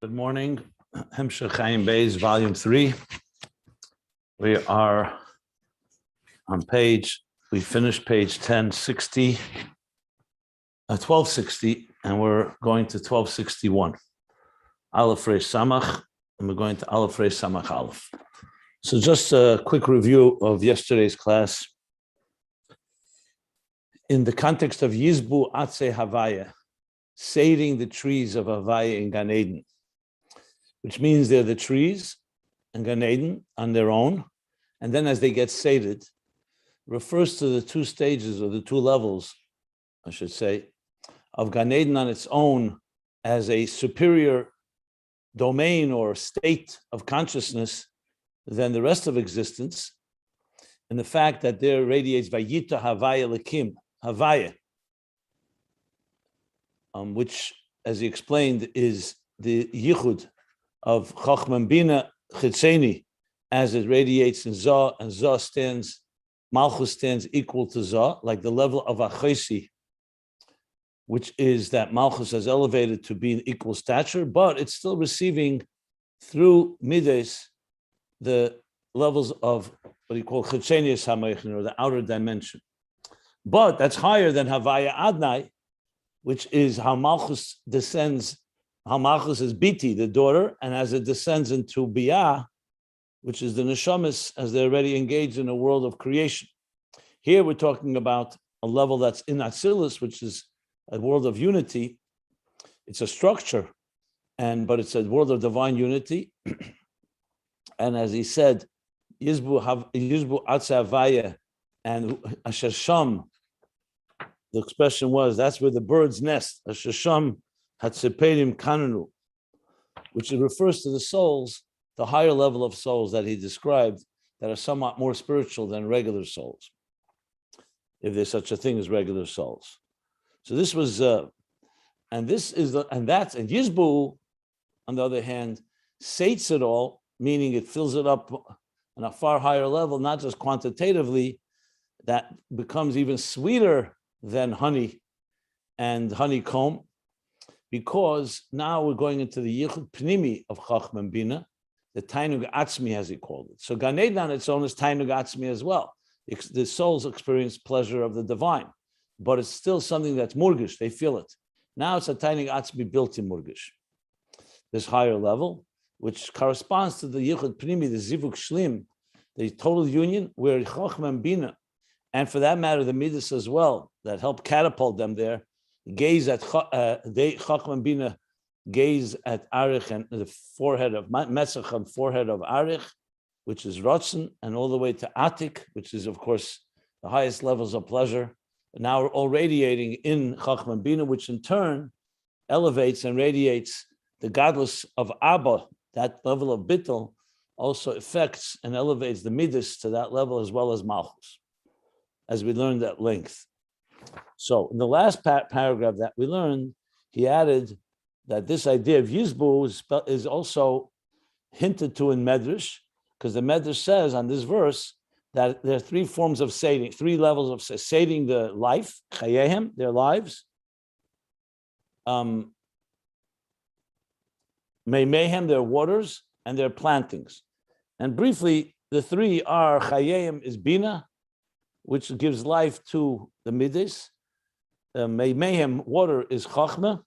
Good morning. Ayin Beis, Volume 3. We are on we finished page 1260, and we're going to 1261. Aleph Resh Samach, and we're going to Aleph Resh Samach Aleph. So just a quick review of yesterday's class. In the context of Yizbu Atze Havaya, sating the trees of Havaya in Gan Eden, which means they're the trees in Gan Eden on their own, and then as they get sated, refers to the two stages or the two levels, I should say, of Gan Eden on its own as a superior domain or state of consciousness than the rest of existence, and the fact that there radiates Vayita Havaya Lekim, Havaya, which, as he explained, is the Yichud of Chochmah Bina Chitzeni, as it radiates in Zah, and Zah stands, Malchus stands equal to Zah, like the level of Achosi, which is that Malchus has elevated to be in equal stature, but it's still receiving through Mides the levels of what he called Chitzenius HaMeichin, or the outer dimension. But that's higher than Havaya Adnai, which is how Malchus descends. How Malchus is Biti, the daughter, and as it descends into Biyah, which is the Neshamis, as they're already engaged in a world of creation. Here we're talking about a level that's in Atzilus, which is a world of unity. It's a structure, but it's a world of divine unity. And as he said, Yizbu Atzavaya and Asher Sham, the expression was, that's where the birds nest, Asher Sham Hatzeperim Kananu, which refers to the souls, the higher level of souls that he described, that are somewhat more spiritual than regular souls, if there's such a thing as regular souls. So this was, and Yizbu, on the other hand, sates it all, meaning it fills it up on a far higher level, not just quantitatively, that becomes even sweeter than honey and honeycomb, because now we're going into the Yichud Pnimi of Chochmah Bina, the Tainug Atzmi, as he called it. So Gan Eden on its own is Tainug Atzmi as well. The souls experience pleasure of the divine, but it's still something that's murgish, they feel it. Now it's a Tainug Atzmi built in murgish. This higher level, which corresponds to the Yichud Pnimi, the Zivuk Shlim, the total union, where Chochmah Bina, and for that matter, the Midas as well, that help catapult them there, gaze at Chochmah Bina, gaze at Arich and the forehead of Metzach and forehead of Arich, which is Rotzen, and all the way to Atik, which is of course the highest levels of pleasure. Now we're all radiating in Chochmah Bina, which in turn elevates and radiates the godless of Abba. That level of Bittul also affects and elevates the Midas to that level, as well as Malchus, as we learned at length. So in the last paragraph that we learned, he added that this idea of Yizbu is also hinted to in Medrash, because the Medrash says on this verse that there are three forms of sating, three levels of sating the life, chayehem, their lives, meimehem, their waters, and their plantings. And briefly, the three are chayehem is bina, which gives life to the Midas. Meimehem, water, is Chochmah.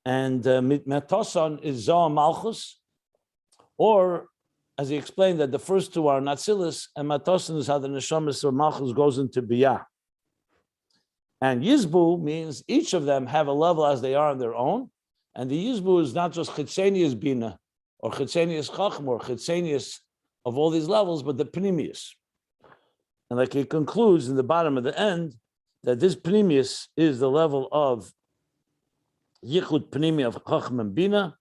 And Metoson is Zohar Malchus. Or, as he explained, that the first two are Atzilus, and Metoson is how the Neshamas or Malchus goes into Biyah. And Yizbu means each of them have a level as they are on their own. And the Yizbu is not just Chitzenius Bina, or Chitzenius Chochmah, or Chitzenius of all these levels, but the Pnimius. And like he concludes in the bottom of the end, that this Pnimius is the level of Yichud Pnimi of Chochmah Bina.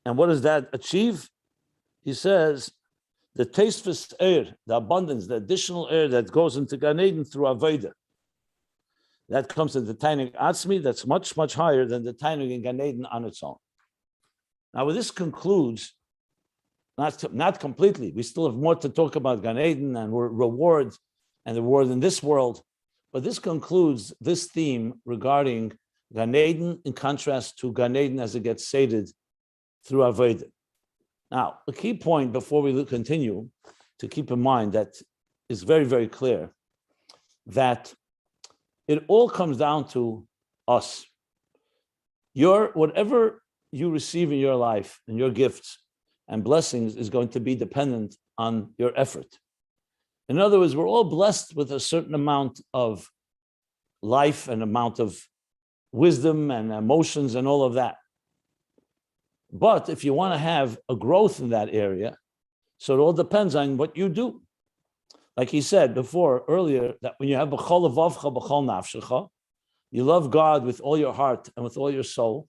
And what does that achieve? He says, the tasteful air, the abundance, the additional air that goes into Gan Eden through Avodah, that comes to the Tainug Atzmi, that's much, much higher than the Tainug in Gan Eden on its own. Now, this concludes, not completely. We still have more to talk about Gan Eden and rewards and the reward in this world. But this concludes this theme regarding Gan Eden in contrast to Gan Eden as it gets sated through Avodah. Now, a key point before we continue to keep in mind that is very, very clear, that it all comes down to us. Whatever you receive in your life and your gifts and blessings is going to be dependent on your effort. In other words, we're all blessed with a certain amount of life and amount of wisdom and emotions and all of that. But if you want to have a growth in that area, so it all depends on what you do. Like he said before, earlier, that when you have b'chol levavcha b'chol nafshecha, you love God with all your heart and with all your soul,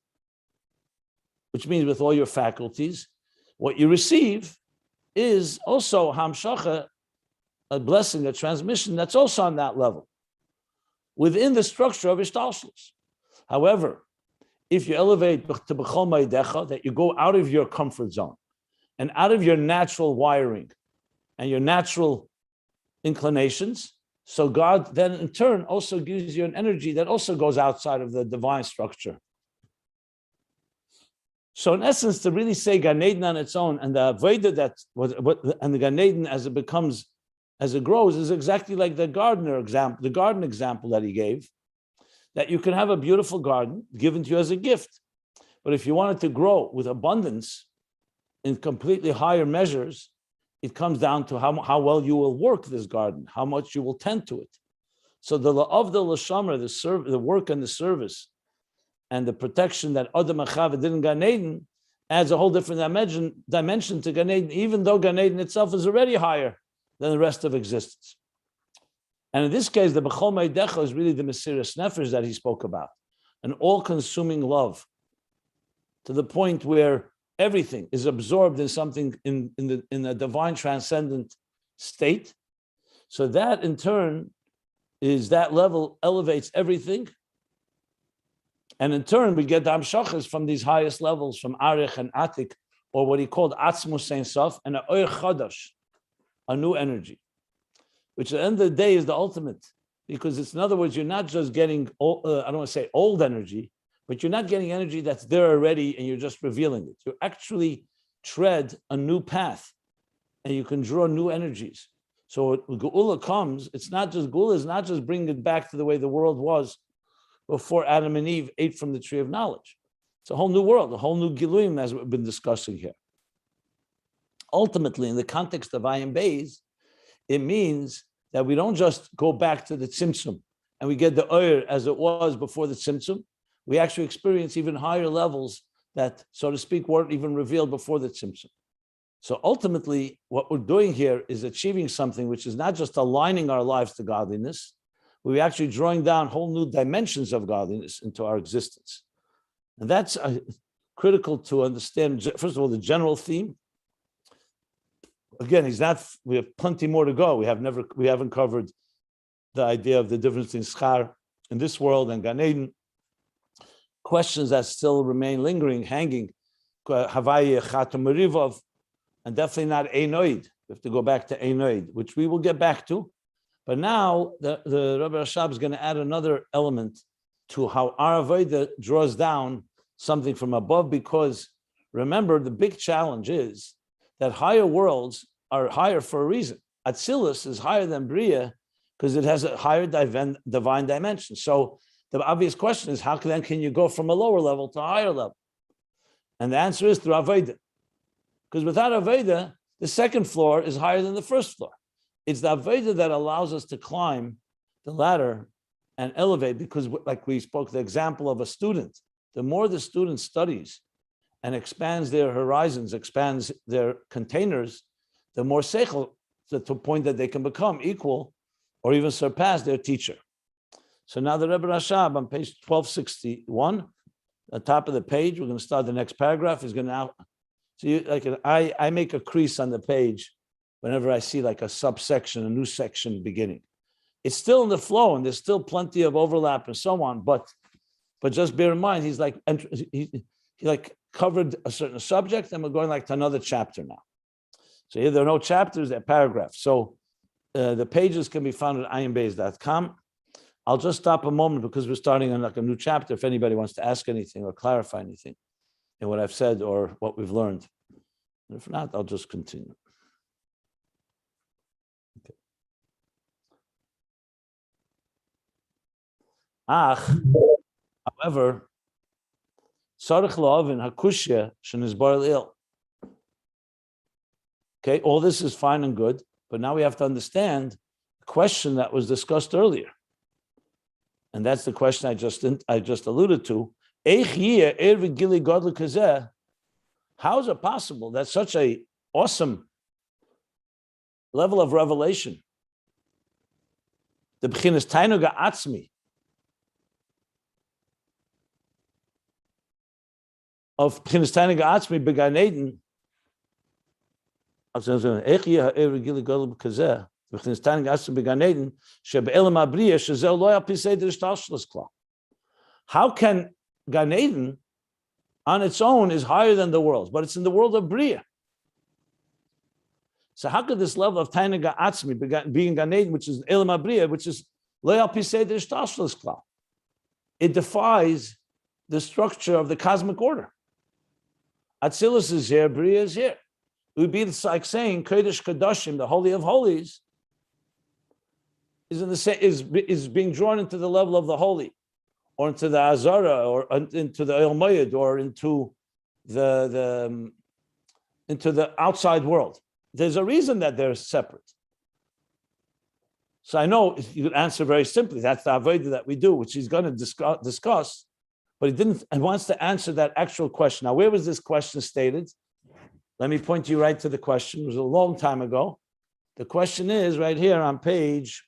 which means with all your faculties, what you receive is also hamshacha, a blessing, a transmission that's also on that level, within the structure of ishtalshlus. However, if you elevate to b'chol ma'idecha, that you go out of your comfort zone and out of your natural wiring and your natural inclinations, so God then in turn also gives you an energy that also goes outside of the divine structure. So in essence, to really say Gan Eden on its own and the Avodah and the Gan Eden as it grows is exactly like the garden example that he gave, that you can have a beautiful garden given to you as a gift. But if you want it to grow with abundance in completely higher measures, it comes down to how well you will work this garden, how much you will tend to it. So the of the Lashamar, the work and the service and the protection that Adam and Chava did in Gan Eden adds a whole different dimension to Gan Eden, even though Gan Eden itself is already higher than the rest of existence. And in this case, the B'chol Meidecha is really the Mesiras Nefesh that he spoke about, an all-consuming love, to the point where everything is absorbed in something in a divine transcendent state. So that in turn is that level elevates everything. And in turn, we get the Amshachas from these highest levels, from Arich and Atik, or what he called Atzmus Ein Sof, and a Oyer Chadash, a new energy, which at the end of the day is the ultimate. Because it's, in other words, you're not just getting, I don't want to say old energy, but you're not getting energy that's there already and you're just revealing it. You actually tread a new path and you can draw new energies. So when Geula comes, Geula is not just bringing it back to the way the world was before Adam and Eve ate from the tree of knowledge. It's a whole new world, a whole new Giluim, as we've been discussing here. Ultimately, in the context of Ayin Beis, it means that we don't just go back to the Tzimtzum and we get the Oyer as it was before the Tzimtzum. We actually experience even higher levels that, so to speak, weren't even revealed before the Tzimtzum. So ultimately, what we're doing here is achieving something which is not just aligning our lives to godliness, we're actually drawing down whole new dimensions of godliness into our existence. And that's critical to understand, first of all, the general theme. Again, we have plenty more to go. We haven't covered the idea of the difference in schar in this world and Gan Eden. Questions that still remain lingering, hanging, Havai Chatam Merivov, and definitely not Einoid. We have to go back to Einoid, which we will get back to. But now the Rabbi Rashab is going to add another element to how our Avodah draws down something from above, because remember, the big challenge is that higher worlds are higher for a reason. Atzilus is higher than Beriyah because it has a higher divine dimension. So the obvious question is, how then can you go from a lower level to a higher level? And the answer is through Avodah. Because without Avodah, the second floor is higher than the first floor. It's the Avodah that allows us to climb the ladder and elevate, because like we spoke, the example of a student, the more the student studies and expands their horizons, expands their containers, the more seichel, to the point that they can become equal or even surpass their teacher. So now the Rebbe Rashab on page 1261, the top of the page, we're going to start the next paragraph, is going to, I make a crease on the page whenever I see like a subsection, a new section beginning. It's still in the flow and there's still plenty of overlap and so on, but just bear in mind, he covered a certain subject and we're going like to another chapter now. So here there are no chapters, they're paragraphs. So the pages can be found at ayinbeis.com. I'll just stop a moment because we're starting on like a new chapter. If anybody wants to ask anything or clarify anything in what I've said or what we've learned. And if not, I'll just continue. Okay. However, okay, all this is fine and good, but now we have to understand the question that was discussed earlier. And that's the question I just alluded to. How is it possible that such a awesome level of revelation, the b'chinas tainuga atzmi, of b'chinas tainuga atzmi b'gan Eden, how can Gan Eden on its own is higher than the world, but it's in the world of Beriyah. So how could this level of Tainaga Atzmi being Gan Eden, which is Elam HaBriyah, which is Lo Al Pi Seder Shtashlos Klal? It defies the structure of the cosmic order. Atzilus is here, Beriyah is here. It would be like saying Kodesh Kodashim, the Holy of Holies, is being drawn into the level of the holy, or into the Azara, or into the El Moyed, or into the outside world. There's a reason that they're separate. So I know you could answer very simply. That's the avodah that we do, which he's going to discuss, but he didn't, and wants to answer that actual question. Now, where was this question stated? Let me point you right to the question. It was a long time ago. The question is right here on page.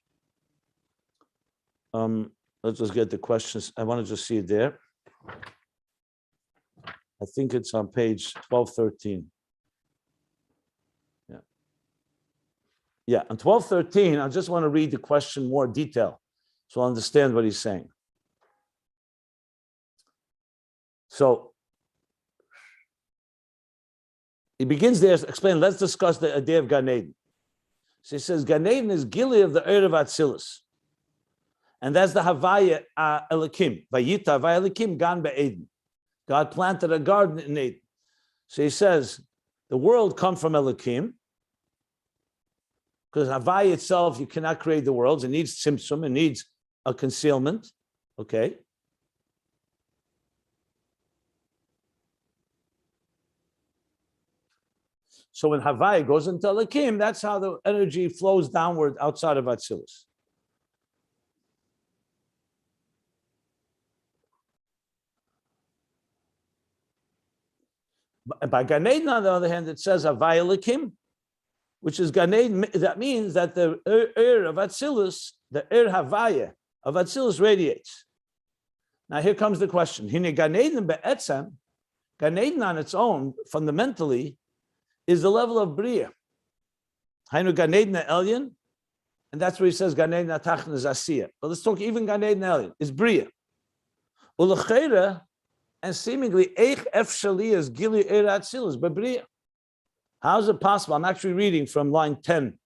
Let's just get the questions. I want to just see it there. I think it's on page 1213. Yeah. Yeah, on 1213, I just want to read the question more detail so I'll understand what he's saying. So he begins there to explain, let's discuss the idea of Gan Eden. So he says, Gan Eden is Gili of the Eir of Atzilus. And that's the Havaya Elikim. Vayita Havaya Elikim Gan Be'eden. God planted a garden in Eden. So he says, the world come from Elikim, because Havaya itself, you cannot create the worlds. It needs tzimtzum, it needs a concealment. Okay. So when Havaya goes into Elikim, that's how the energy flows downward outside of Atzilus. By Gan Eden, on the other hand, it says Havaya Elikim, which is Gan Eden. That means that the of Atzilus, the Havaya of Atzilus radiates. Now here comes the question. Hine Gan Eden be'etzem, Gan Eden on its own, fundamentally, is the level of Beriyah. Hainu Gan Eden Elyon, and that's where he says Gan Eden Atachn is Asiyah. But let's talk even Gan Eden Elyon, is Beriyah. Ulachera, and seemingly Eich Efshali is Gili Eir Atzilus, but Beriyah. How is it possible? I'm actually reading from line 10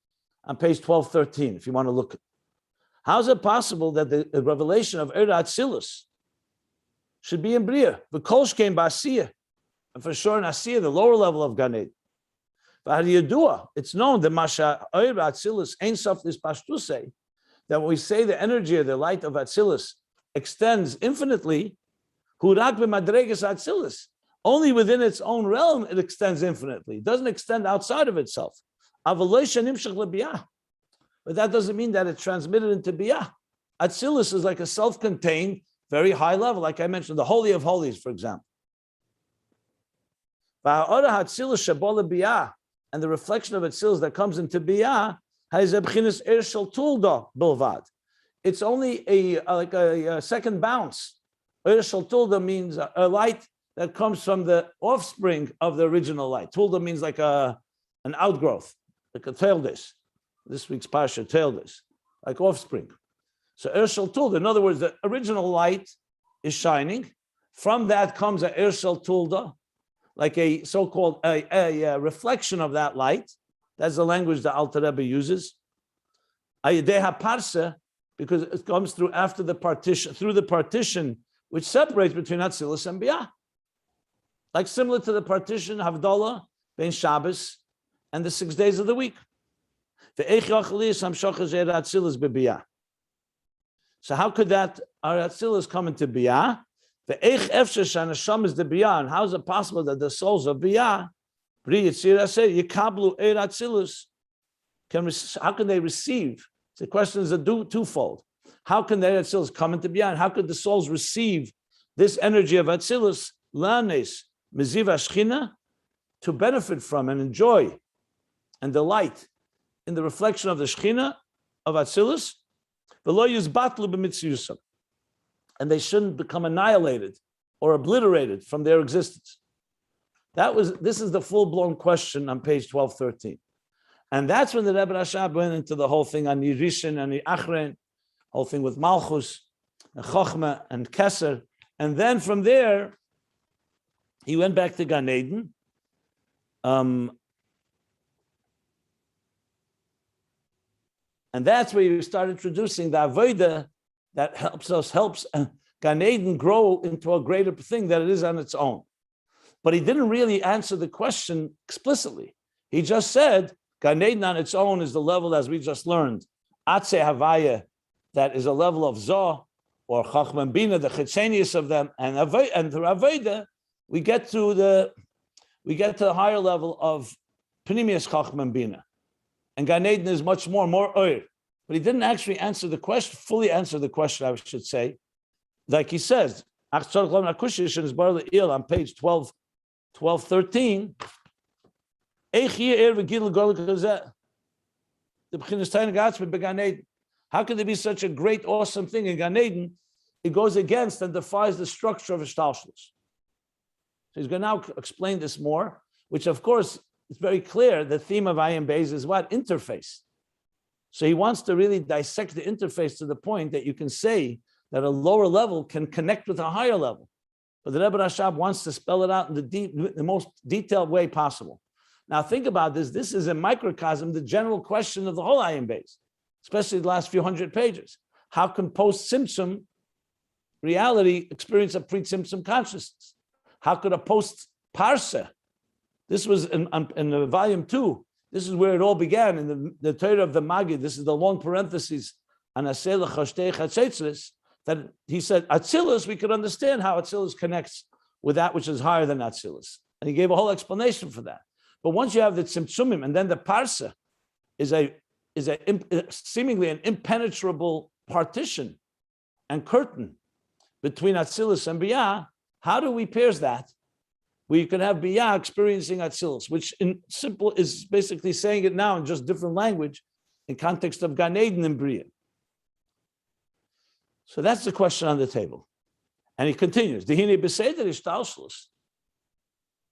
on page 1213, if you want to look. How is it possible that the revelation of Eir Atzilus should be in Beriyah? The Kolsh came by Asiyah, and for sure in Asiyah, the lower level of Gan Eden. It's known that Masha Eir Atzilus Ein Sof this Pashtuse, that when we say the energy or the light of Atzilus extends infinitely, Hurak b'madreges Atzilus, only within its own realm it extends infinitely. It doesn't extend outside of itself. But that doesn't mean that it's transmitted into Biyah. Atzilus is like a self-contained, very high level, like I mentioned, the Holy of Holies, for example. And the reflection of Atzilus that comes into Biyah has a b'chinas ershel tulda bilvad. It's only a second bounce. Ershel tulda means a light that comes from the offspring of the original light. Tulda means like an outgrowth, like a tail dish. This week's Pasha, tail dish, like offspring. So ershel tulda, in other words, the original light is shining. From that comes a ershel tulda, like a so-called a reflection of that light. That's the language that Alter Rebbe uses. Ayedeha parsa because it comes through after the partition, through the partition which separates between Atzilus and Biyah. Like similar to the partition, Havdalah, Ben Shabbos, and the 6 days of the week. So how could that, our Atzilus come into Biyah? And how is it possible that the souls of Biyah, how can they receive? The question is twofold. How can the Atzilus come into Biyah? And how could the souls receive this energy of Atzilus, lanes, meziva shchina, to benefit from and enjoy and delight in the reflection of the Shechina of Atzilus, and they shouldn't become annihilated or obliterated from their existence. This is the full-blown question on page 1213. And that's when the Rebbe Rashab went into the whole thing on Yirishin and the Achren, whole thing with Malchus, and Chochmah, and Keser. And then from there, he went back to Gan Eden. And that's where you start introducing the Avodah that helps Gan Eden grow into a greater thing that it is on its own. But he didn't really answer the question explicitly. He just said, Gan Eden on its own is the level, as we just learned, Atze Havaya, that is a level of Zoh, or Chachma and Bina, the Chitzenius of them, and through Avodah, we get to the higher level of Pnimius Chachma and Bina. And Gan Eden is much more oir. But he didn't actually answer the question, fully answer the question, I should say. Like he says, on page 1213, how could there be such a great, awesome thing in Gan Eden? It goes against and defies the structure of Ishtalshlus. So he's going to now explain this more, which of course, it's very clear the theme of Ayin Beis is what? Interface. So he wants to really dissect the interface to the point that you can say that a lower level can connect with a higher level. But the Rebbe Rashab wants to spell it out in the most detailed way possible. Now think about this. This is a microcosm, the general question of the whole Ayin Beis, especially the last few hundred pages. How can post-Tzimtzum reality experience a pre-Tzimtzum consciousness? How could a post-Parsa? This was in volume 2. This is where it all began in the Torah of the Magid. This is the long parentheses on Asela Chashtei Chatzetzlis, that he said, Atzilus, we could understand how Atzilus connects with that which is higher than Atzilus. And he gave a whole explanation for that. But once you have the Tzimtzumim, and then the Parsa is seemingly an impenetrable partition and curtain between Atzilus and Biyah, how do we pierce that? We can have Biyah experiencing Atzilus, which in simple is basically saying it now in just different language in context of Gan Eden and Beriyah. So that's the question on the table. And he continues, Dihine Beseder Ishtalshlus.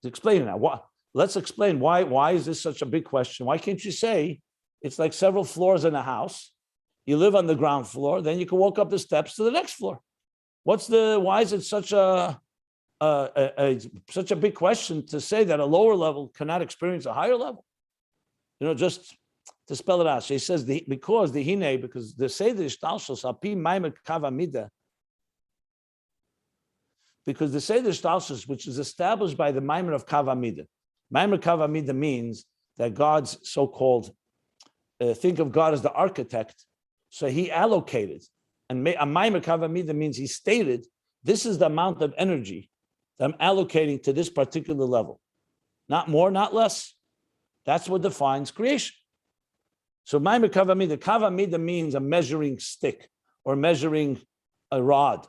He's explaining now. Let's explain why is this such a big question? Why can't you say it's like several floors in a house? You live on the ground floor, then you can walk up the steps to the next floor. Why is it such a big question to say that a lower level cannot experience a higher level? Just to spell it out. So he says because the Seder Ishtalshlus api maimer kavamida, because the Seder Ishtalshlus, which is established by the maimer of kavamida. Maimer kavamida means that God's so-called think of God as the architect. So he allocated, and a maimer kavamida means he stated, this is the amount of energy that I'm allocating to this particular level. Not more, not less. That's what defines creation. So maimer kavamida means a measuring stick or measuring a rod.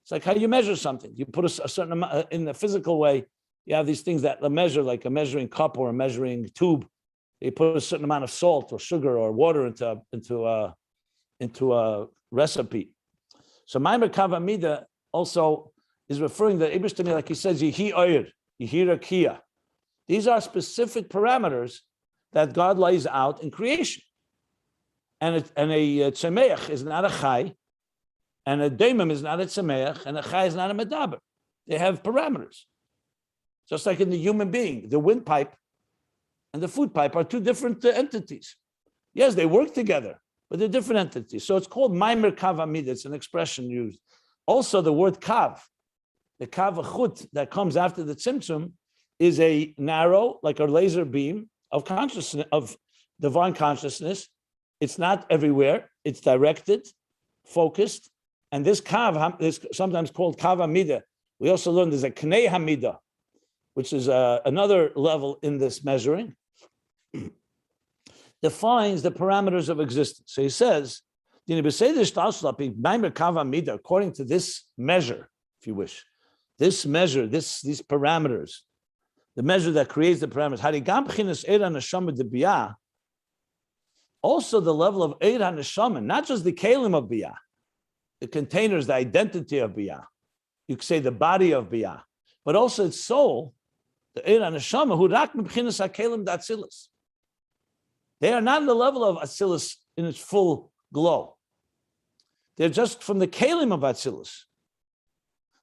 It's like how you measure something. You put a certain amount in the physical way. You have these things that measure, like a measuring cup or a measuring tube. You put a certain amount of salt or sugar or water into a recipe. So maimer kavamida also is referring to Ibish to me, like he says, Yehi Oyer, Yehi Rakia. These are specific parameters that God lays out in creation. And a tzemeach is not a chai, and a daimim is not a tzemeach, and a chai is not a medaber. They have parameters. Just like in the human being, the windpipe and the food pipe are two different entities. Yes, they work together, but they're different entities. So it's called Maimer Kav Amida. It's an expression used. Also, the word Kav, the Kav Achut that comes after the Tzimtzum, is a narrow, like a laser beam of consciousness, of divine consciousness. It's not everywhere. It's directed, focused. And this Kav is sometimes called Kav Amida. We also learned there's a Knei Hamida, which is another level in this measuring, defines the parameters of existence. So he says, according to this measure, if you wish, this measure, these parameters, the measure that creates the parameters, also the level of Eid HaNeshama, not just the Kalim of Biyah, the containers, the identity of Biyah, you could say the body of Biyah, but also its soul, the Eid HaNeshama, who rak m'bchinas HaKalim d'Atzilus. They are not in the level of Atzilus in its full glow. They're just from the Kalim of Atzilus.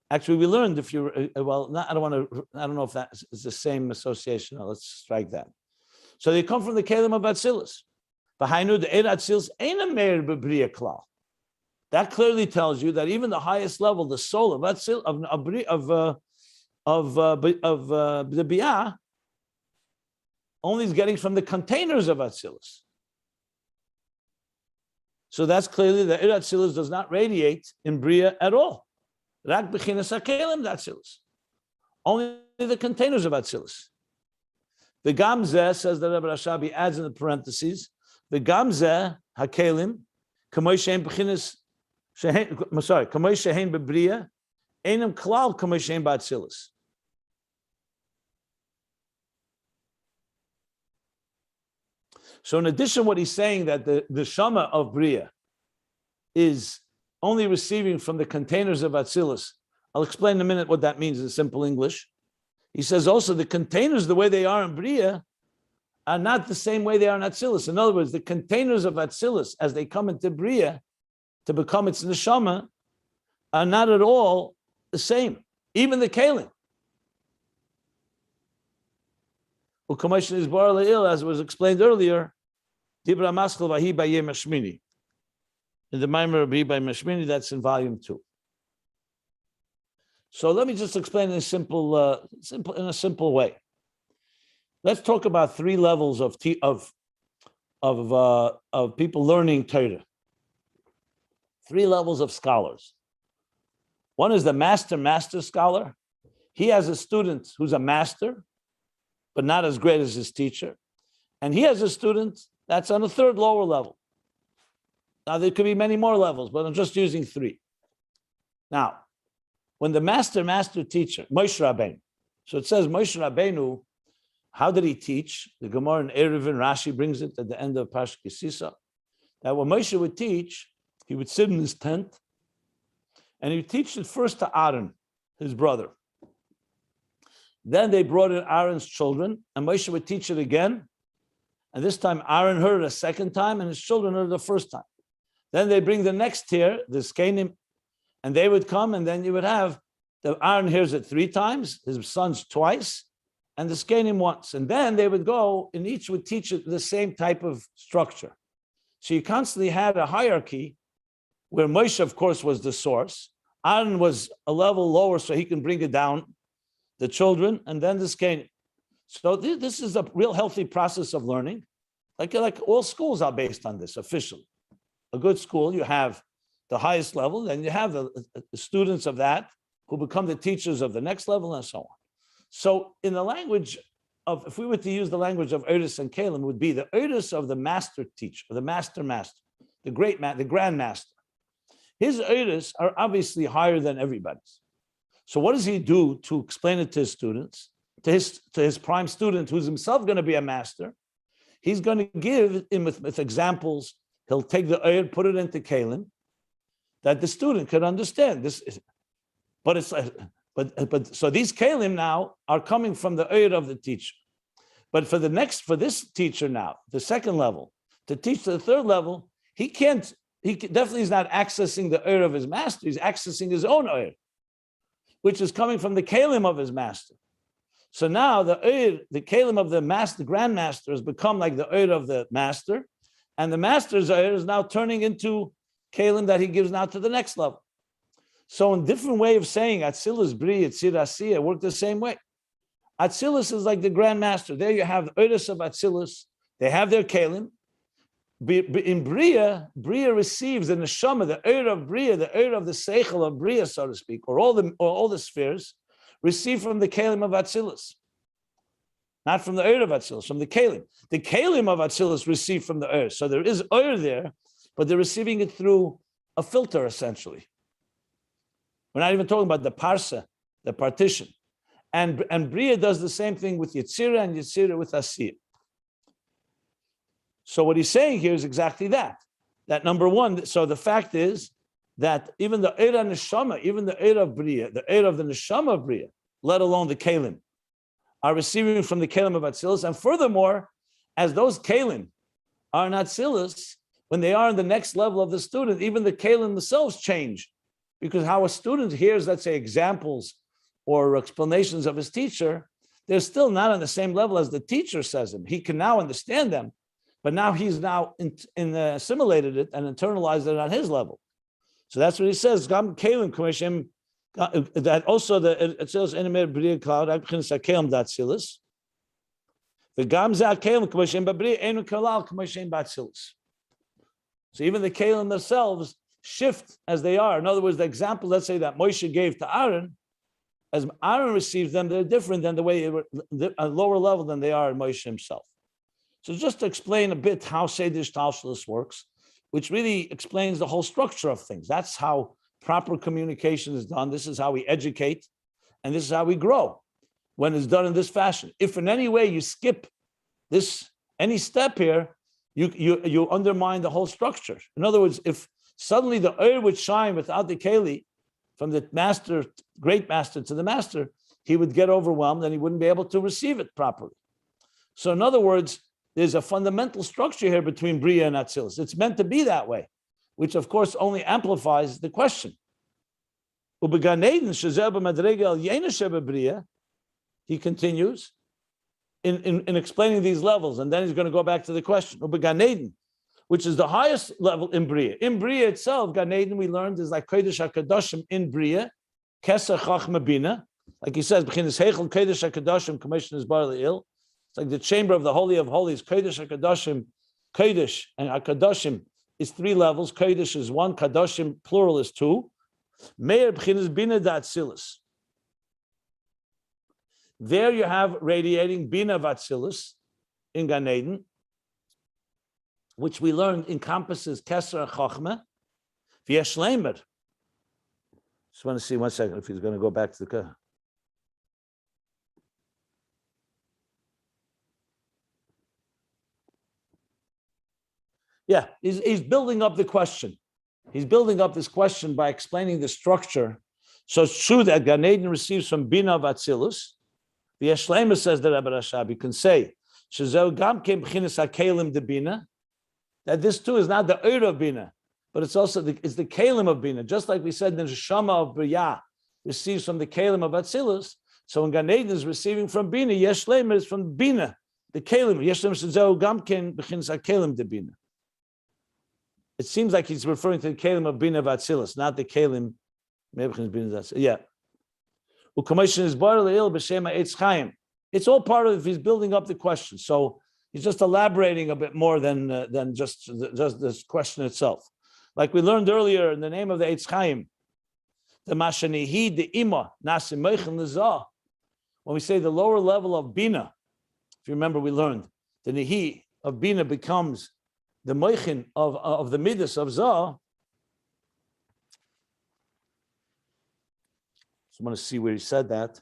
Actually, we learned if you I don't know if that is the same association. Let's strike that. So they come from the Kalim of Atzilus. V'hainu the Eid Atzilus ain't a meir b'Beriyah klal. That clearly tells you that even the highest level, the soul of Atzilus, of the Biyah, only is getting from the containers of Atzilus. So that's clearly that Atzilus does not radiate in Beriyah at all. Rak b'chinas hakelim d'Atzilus. Only the containers of Atzilus. The Gamzeh, says the Rebbe Rashabi, adds in the parentheses, the Gamzeh hakelim, kamoy shein b'chinas, kamoy shein b'Beriyah, einam klal kamoy shein b'Atzilus. So in addition, what he's saying that the Shama of Beriyah is only receiving from the containers of Atzilus. I'll explain in a minute what that means in simple English. He says also the containers, the way they are in Beriyah, are not the same way they are in Atzilus. In other words, the containers of Atzilus, as they come into Beriyah to become its neshama, are not at all the same. Even the Kalim. As was explained earlier, Dibra Maskal Vahi Baye Mashmini. In the Maimer Rabbi by Mashmini, that's in volume 2. So let me just explain in a simple way. Let's talk about 3 levels of people learning Torah. 3 levels of scholars. One is the master scholar. He has a student who's a master, but not as great as his teacher. And he has a student that's on a 3rd lower level. Now, there could be many more levels, but I'm just using 3. Now, when the master teacher, Moshe Rabbeinu, so it says Moshe Rabbeinu, how did he teach? The Gemara in Eruvin, Rashi brings it at the end of Parashat Kisisa, that when Moshe would teach, he would sit in his tent, and he would teach it first to Aaron, his brother. Then they brought in Aaron's children, and Moshe would teach it again. And this time Aaron heard it a 2nd time, and his children heard it the 1st time. Then they bring the next tier, the Skenim, and they would come, and then you would have Aaron hears it 3 times, his sons twice, and the Skenim once. And then they would go, and each would teach it the same type of structure. So you constantly had a hierarchy where Moshe, of course, was the source. Aaron was a level lower, so he can bring it down, the children, and then the Skenim. So this is a real healthy process of learning. Like all schools are based on this officially. A good school, you have the highest level, then you have the students of that who become the teachers of the next level, and so on. So in the language of, if we were to use the language of Otis and Kalim, would be the Otis of the master teacher, the master, the great man, the grand master. His Otis are obviously higher than everybody's. So what does he do to explain it to his students? To his prime student, who's himself going to be a master, he's going to give him with examples. He'll take the Oyer, put it into Kalim, that the student could understand this. But so these Kalim now are coming from the Oyer of the teacher. But for this teacher now, the 2nd level, to teach the 3rd level, he definitely is not accessing the Oyer of his master. He's accessing his own Oyer, which is coming from the Kalim of his master. So now the Kalim of the master, the grandmaster, has become like the Oyer of the master, And the master's Oyer is now turning into Kalim that he gives now to the next level. So in different way of saying Atzilus, Beriyah, Tzir, Asiyah work the same way. Atzilus is like the Grand Master. There you have the Oiris of Atzilus. They have their Kalim. In Beriyah, Beriyah receives the Neshama, the Oyer of Beriyah, the Oyer of the Seichel of Beriyah, so to speak, or all the spheres, receive from the Kalim of Atzilus. Not from the Oyer of Atzilus, from the Kalim. The Kalim of Atzilus receive from the Oyer. So there is Oyer there, but they're receiving it through a filter, essentially. We're not even talking about the parsa, the partition. And Beriyah does the same thing with Yetzirah and Yetzirah with Asiyah. So what he's saying here is exactly that. That number one, so the fact is that even the Eir Neshama, even the Eir of Beriyah, the Eir of the Neshama of Beriyah, let alone the Kalim, are receiving from the Kalim of Atzilus. And furthermore, as those Kalim are in Atzilus, when they are in the next level of the student, even the Kalim themselves change. Because how a student hears, let's say, examples or explanations of his teacher, they're still not on the same level as the teacher says them. He can now understand them, but now he's assimilated it and internalized it on his level. So that's what he says. Gam Kalim Commission, that also the Atzilus Enemer Beriyah Cloud, Abchinas HaKalim D'Atzilus. The Gam Zeh HaKalim Commission, but Beriyah Enu Kalal Commission B'Atzilus. So even the Kalim themselves shift as they are. In other words, the example, let's say, that Moshe gave to Aaron, as Aaron receives them, they're different than the way they were at a lower level than they are in Moshe himself. So just to explain a bit how Seder Shtalshelus works, which really explains the whole structure of things. That's how proper communication is done. This is how we educate, and this is how we grow when it's done in this fashion. If in any way you skip this, any step here, you undermine the whole structure. In other words, if suddenly the Oyer would shine without the Keli, from the master, great master to the master, he would get overwhelmed and he wouldn't be able to receive it properly. So in other words, there's a fundamental structure here between Beriyah and Atzilus. It's meant to be that way, which of course only amplifies the question. He continues in explaining these levels, and then he's going to go back to the question. Which is the highest level in Beriyah. In Beriyah itself, Gan Eden, we learned, is like Kodesh HaKadoshim in Beriyah, Keser Chachma Bina. Like he says, B'chinas Heichel Kodesh HaKadoshim, Commission is Bar Le'il. It's like the chamber of the Holy of Holies. Kodesh HaKadoshim, Kodesh and HaKadoshim is 3 levels. Kodesh is 1, Kadoshim, plural is 2. Meir B'chinas Bina D'Atzilus. There you have radiating Bina V'Atzilus in Gan Eden, which we learned encompasses Keser and Chochmah, v'yesh leimer. Just want to see 1 second if he's going to go back to the. Yeah, he's building up the question. He's building up this question by explaining the structure. So it's true that Gan Eden receives from Bina V'Atzilus. V'yesh leimer, says the Rebbe Rashab, you can say, Shezeu gam kein b'chinas HaKalim de Bina, that this too is not the Oyer of Bina, but it's also the Kalim of Bina. Just like we said, the Neshama of Beriyah receives from the Kalim of Atzilus. So when Gan Eden is receiving from Bina, Yesh Leimer is from Bina, the Kalim. Yesh Leimer Shezeu Gamken B'chinas HaKalim de Bina. It seems like he's referring to the Kalim of Bina of Atzilus, not the Kalim. Yeah. U'Komoshin is Bar Le'il B'Shem Ha'etz Chaim. It's all part of, he's building up the question. So he's just elaborating a bit more than just this question itself. Like we learned earlier, in the name of the Eitz Chaim, the Mashanihi, the Ima, Nasim Meichen Lezah. When we say the lower level of Bina, if you remember, we learned the Nihi of Bina becomes the Meichen of the Midas of Zah. So I want to see where he said that.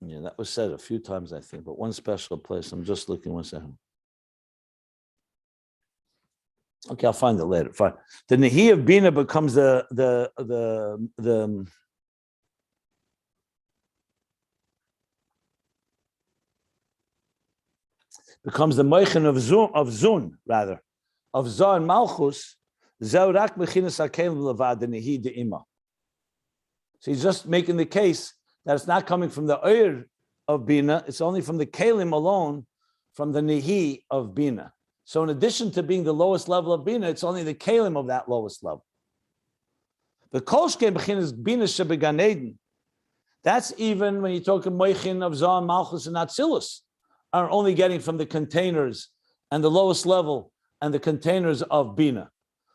Yeah, that was said a few times, I think, but one special place. I'm just looking 1 second. Okay, I'll find it later. Fine. The Nehi of Bina becomes the Meichen of Zun, rather, of Zah and Malchus. Zaurak Bechinas HaKalim Levad the Nehi de Ima. So he's just making the case that it's not coming from the Oyer of Bina. It's only from the Kalim alone, from the Nihi of Bina. So in addition to being the lowest level of Bina, it's only the Kalim of that lowest level. The Kolshke B'chin is Bina Shebegan Eden. That's even when you talk in Moichin of Zah, Malchus, and Atzilus, are only getting from the containers and the lowest level and the containers of Bina.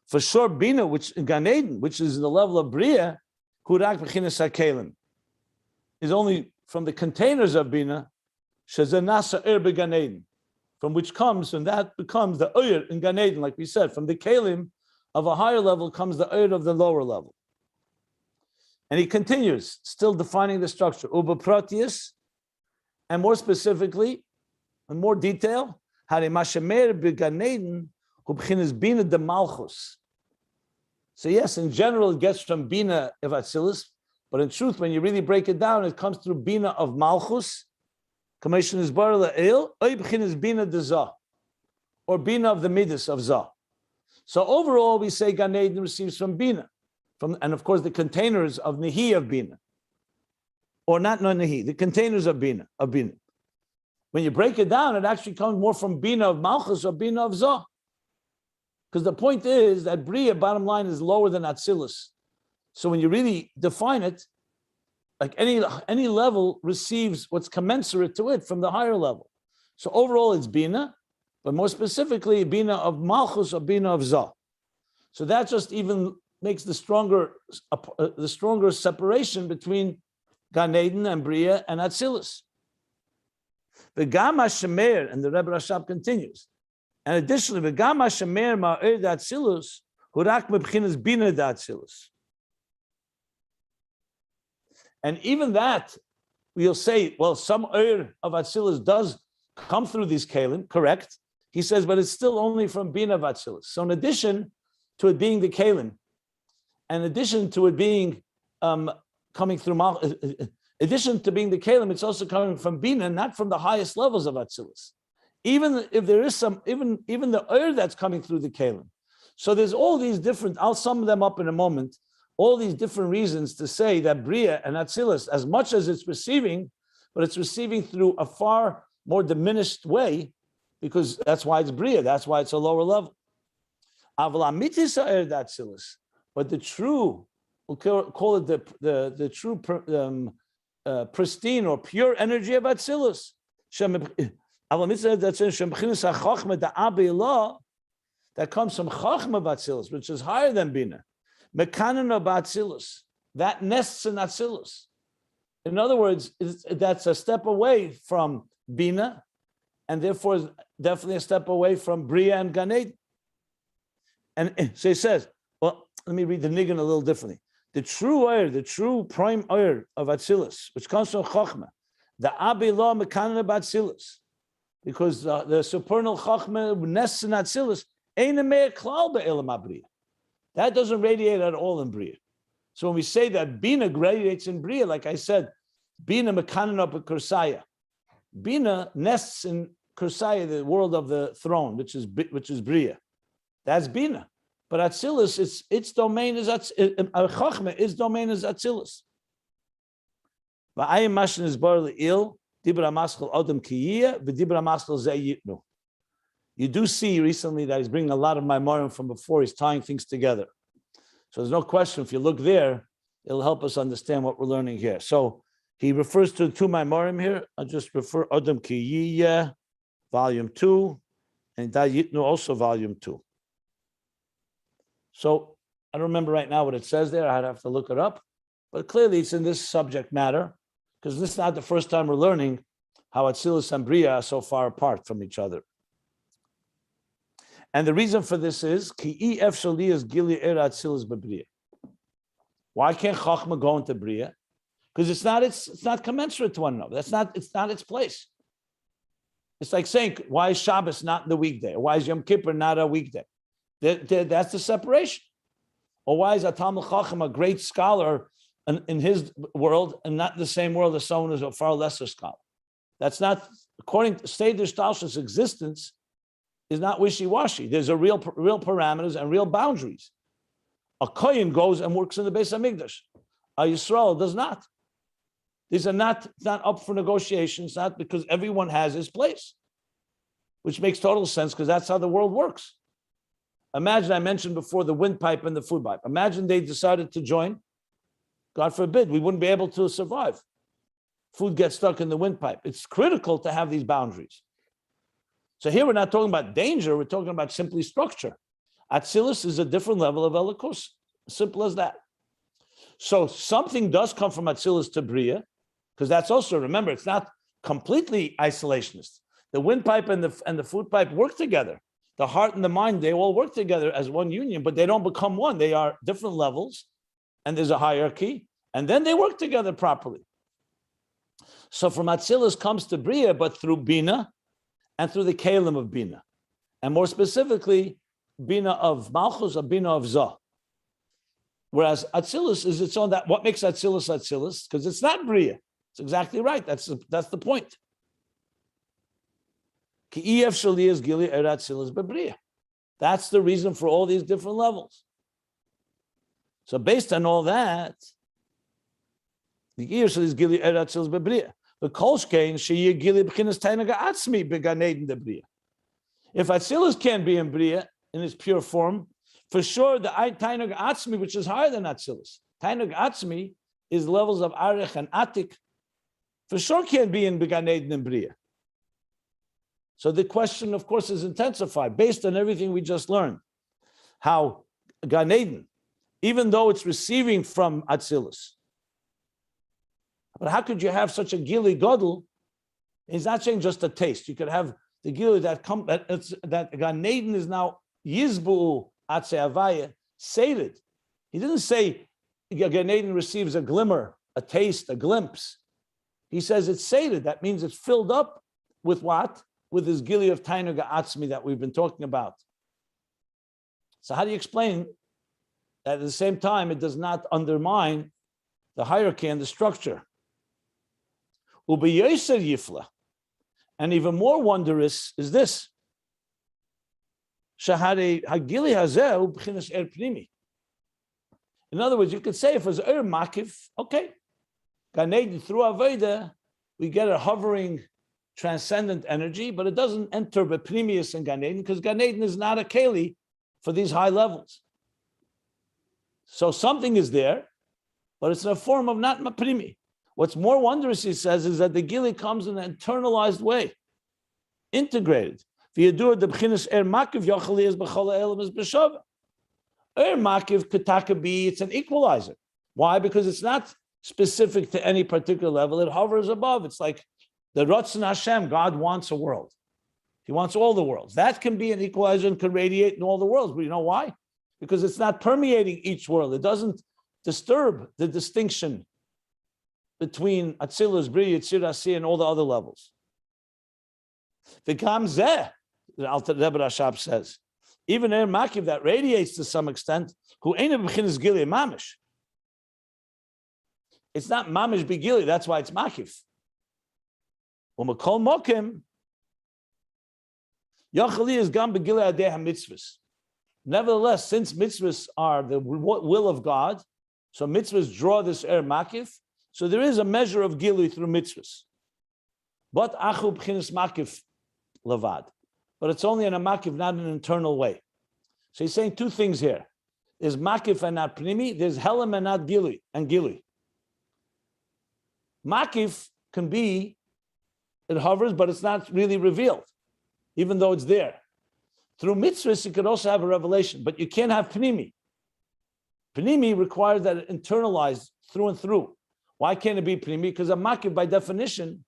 For sure, Bina, which in Gan Eden, which is the level of Beriyah, Hurak B'chinas HaKelim, is only from the containers of Bina, Shezanasa Began Eden, from which comes, and that becomes the Ur in Gan Eden, like we said, from the Kelim of a higher level comes the Ur of the lower level. And he continues, still defining the structure. Uba Proteus, and more specifically, in more detail, Hare Mashamer Began Eden, Hu B'chinas Bina de Malchus. So yes, in general, it gets from Bina of Atzilus, but in truth, when you really break it down, it comes through Bina of Malchus, Commission is Bar La'il, Oy B'chinas Bina de Zah, or Bina of the Midas of Zah. So overall, we say Gan Eden receives from Bina, and of course the containers of Nihi of Bina, or not Nihi, the containers of Bina. When you break it down, it actually comes more from Bina of Malchus or Bina of Zah. Because the point is that Beriyah, bottom line, is lower than Atzilus. So when you really define it, like any level receives what's commensurate to it from the higher level. So overall it's Bina, but more specifically Bina of Malchus or Bina of Zah. So that just even makes the stronger separation between Gan Eden and Beriyah and Atzilus. The Gama Shemer, and the Rebbe Rashab continues. And additionally, the Gama Shemer Ma'ir Atzilus, Hurak Mebchinas Bina Atzilus. And even that, we'll say, well, some Ur of Atzilus does come through these Kalim, correct? He says, but it's still only from Bina of Atzilus. So in addition to it being the Kalim, and in addition to it being coming through, addition to being the Kalim, it's also coming from Bina, not from the highest levels of Atzilus. Even if there is some, even the Ur that's coming through the Kalim. So there's all these different, I'll sum them up in a moment, all these different reasons to say that Beriyah and Atzilus, as much as it's receiving, but it's receiving through a far more diminished way, because that's why it's Beriyah, that's why it's a lower level. But the true, we'll call it the true pristine or pure energy of Atzilus, that comes from Chachma Atzilus, which is higher than Bina. Mekanan Atzilus, that nests in Atzilus. In other words, that's a step away from Bina, and therefore definitely a step away from Beriyah and Gan Eden. And so he says, well, let me read the Nigun a little differently. The true Oyer, the true prime Oyer of Atzilus, which comes from Chachma, the Abilah Mekanan Atzilus, because the supernal Chachma nests in Atzilus, ain't a mere klal be'elam Beriyah. That doesn't radiate at all in Beriyah. So when we say that Bina radiates in Beriyah, like I said, Bina mekanan up at Kursaya. Bina nests in Kursaya, the world of the throne, which is Beriyah. That's Bina. But Atzilus, its domain is Chachma, its domain is Atzilus. V'ayim mashin is bar le'il, dibra maschel adam kiyiyah, v'dibra maschel zeh yitnu. You do see recently that he's bringing a lot of Maimarim from before. He's tying things together. So there's no question. If you look there, it'll help us understand what we're learning here. So he refers to two Maimarim here. I'll just refer Adam Kiyiyah, volume 2, and Da Yitnu also volume 2. So I don't remember right now what it says there. I'd have to look it up. But clearly it's in this subject matter, because this is not the first time we're learning how Atzilus and Beriyah are so far apart from each other. And the reason for this is why can't Chachma go into Beriyah? Because it's not commensurate to one another. It's not its place. It's like saying, why is Shabbos not in the weekday? Or why is Yom Kippur not a weekday? That's the separation. Or why is a Talmid Chacham a great scholar in his world and not in the same world as someone who's a far lesser scholar? That's not, according to Seder Shtalshus existence, is not wishy-washy. There's a real parameters and real boundaries. A Kohen goes and works in the Beis HaMikdash. A Yisrael does not. These are not up for negotiations, not because everyone has his place, which makes total sense because that's how the world works. Imagine, I mentioned before, the windpipe and the food pipe. Imagine they decided to join. God forbid, we wouldn't be able to survive. Food gets stuck in the windpipe. It's critical to have these boundaries. So here we're not talking about danger, we're talking about simply structure. Atzilus is a different level of Elikos, simple as that. So something does come from Atzilus to Beriyah, because that's also, remember, it's not completely isolationist. The windpipe and the food pipe work together. The heart and the mind, they all work together as one union, but they don't become one. They are different levels, and there's a hierarchy, and then they work together properly. So from Atzilus comes to Beriyah, but through Bina and through the Kalim of Bina. And more specifically, Bina of Malchus or Bina of Zah. Whereas Atzilus is its own, what makes Atzilus Atzilus? Because it's not Beriyah. It's exactly right. That's the point. That's the reason for all these different levels. So based on all that, the Shel is Gili Atzilus Beriyah. The Kolshkein Sheyeh Gili B'chinas Tainaga Atzmi B'Gan Eden Beriyah. If Atzilus can be in Beriyah in its pure form, for sure the Tainag Atzmi, which is higher than Atzilus. Tainag Atzmi is levels of Arich and Atik. For sure can't be in B'Gan Eden and Beriyah. So the question, of course, is intensified based on everything we just learned. How Gan Eden, even though it's receiving from Atzilus, but how could you have such a Gili Godel? He's not saying just a taste. You could have the Gili that Gan Eden is now Yizbu Atze Avaya, sated. He didn't say Gan Eden receives a glimmer, a taste, a glimpse. He says it's sated. That means it's filled up with what? With this Gili of Tainuga Atzmi that we've been talking about. So how do you explain that at the same time it does not undermine the hierarchy and the structure? Ubeyoser Yifla. And even more wondrous is this. In other words, you could say if it was Makif, okay. Gan Eden, through Aveda, we get a hovering, transcendent energy, but it doesn't enter Bepnimius in Gan Eden because Gan Eden is not a Keli for these high levels. So something is there, but it's in a form of not Maprimi. What's more wondrous, he says, is that the Gili comes in an internalized way, integrated. Er Makiv Ketaka be, it's an equalizer. Why? Because it's not specific to any particular level. It hovers above. It's like the Ratzon Hashem, God wants a world. He wants all the worlds. That can be an equalizer and can radiate in all the worlds. But you know why? Because it's not permeating each world. It doesn't disturb the distinction between Atzilus, Beriyah, Yitzir, Asiyah, and all the other levels. The Gamzeh, the Alter Rebbe Rashab says, even Er Makiv that radiates to some extent, who ain't a b'chinas Gili mamish. It's not mamish b'gili, that's why it's Makiv. U'makol mokim, Yachali is gam b'gili adeh ha-mitzvahs. Nevertheless, since mitzvahs are the will of God, so mitzvahs draw this Er Makiv, so there is a measure of Gili through mitzvahs. But achu b'chinas Makiv levad. But it's only in a makif, not in an internal way. So he's saying two things here. There's makif and not pnimi. There's helam and not gili. Makif can be, it hovers, but it's not really revealed, even though it's there. Through mitzvahs, you could also have a revelation, but you can't have pnimi. Pnimi requires that it internalize through and through. Why can't it be pnimi? Because a makif, by definition,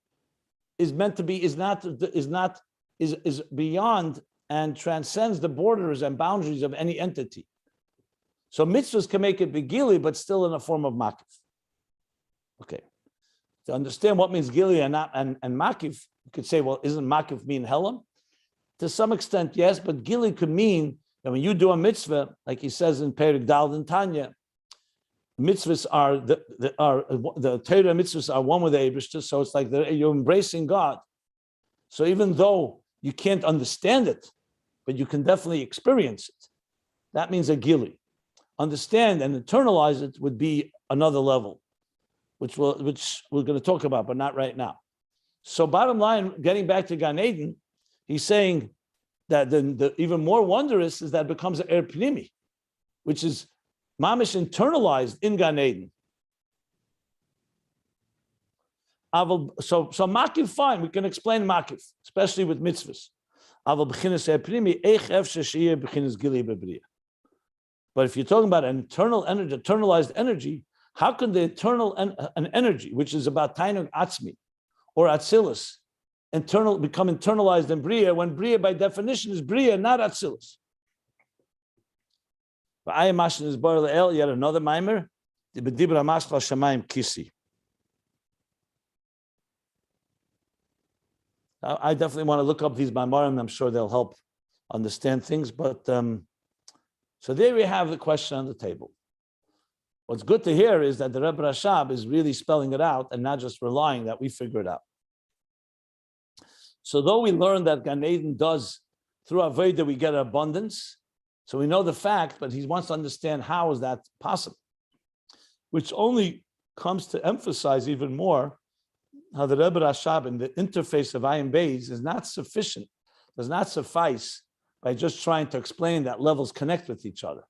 is meant to be, is beyond and transcends the borders and boundaries of any entity. So mitzvahs can make it be gili, but still in a form of makif. Okay. To understand what means gili and makif, you could say, well, isn't makif mean helam? To some extent, yes, but gili could mean that when you do a mitzvah, like he says in Perik Dal and Tanya, mitzvahs are the Torah mitzvahs are one with the Eibishter, so it's like you're embracing God. So even though you can't understand it, but you can definitely experience it, that means a gili. Understand and internalize it would be another level. which we're going to talk about, but not right now. So bottom line, getting back to Gan Eden, he's saying that the even more wondrous is that it becomes an er pnimi, which is mamish internalized in Gan Eden. So makif, fine, we can explain makif, especially with mitzvahs. But if you're talking about an internal energy, internalized energy, how can the internal an energy, which is about tainug atzmi or atzilus, become internalized in Beriyah, when Beriyah by definition is Beriyah, not atzilus? Ayin Beis is yet another mimer. I definitely want to look up these maimarim. I'm sure they'll help understand things. But so there we have the question on the table. What's good to hear is that the Rebbe Rashab is really spelling it out and not just relying that we figure it out. So though we learned that Gan Eden does, through Avodah we get abundance, so we know the fact, but he wants to understand how is that possible, which only comes to emphasize even more how the Rebbe Rashab in the interface of Ayin Beis is not sufficient, does not suffice by just trying to explain that levels connect with each other.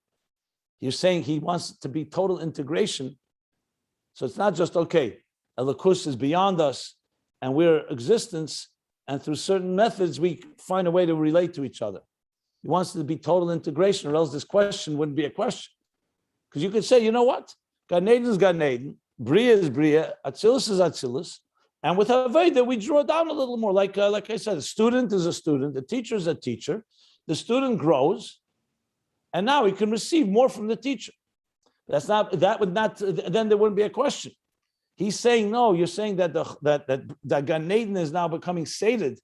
You're saying he wants to be total integration. So it's not just, okay, Elokus is beyond us and we're existence, and through certain methods we find a way to relate to each other. He wants it to be total integration, or else this question wouldn't be a question. Because you could say, you know what? Gan Eden is Gan Eden, Beriyah is Beriyah, Atzilus is Atzilus, and with Avodah we draw down a little more. Like I said, a student is a student, the teacher is a teacher, the student grows, and now he can receive more from the teacher. Then there wouldn't be a question. He's saying, no, you're saying that that Gan Eden is now becoming sated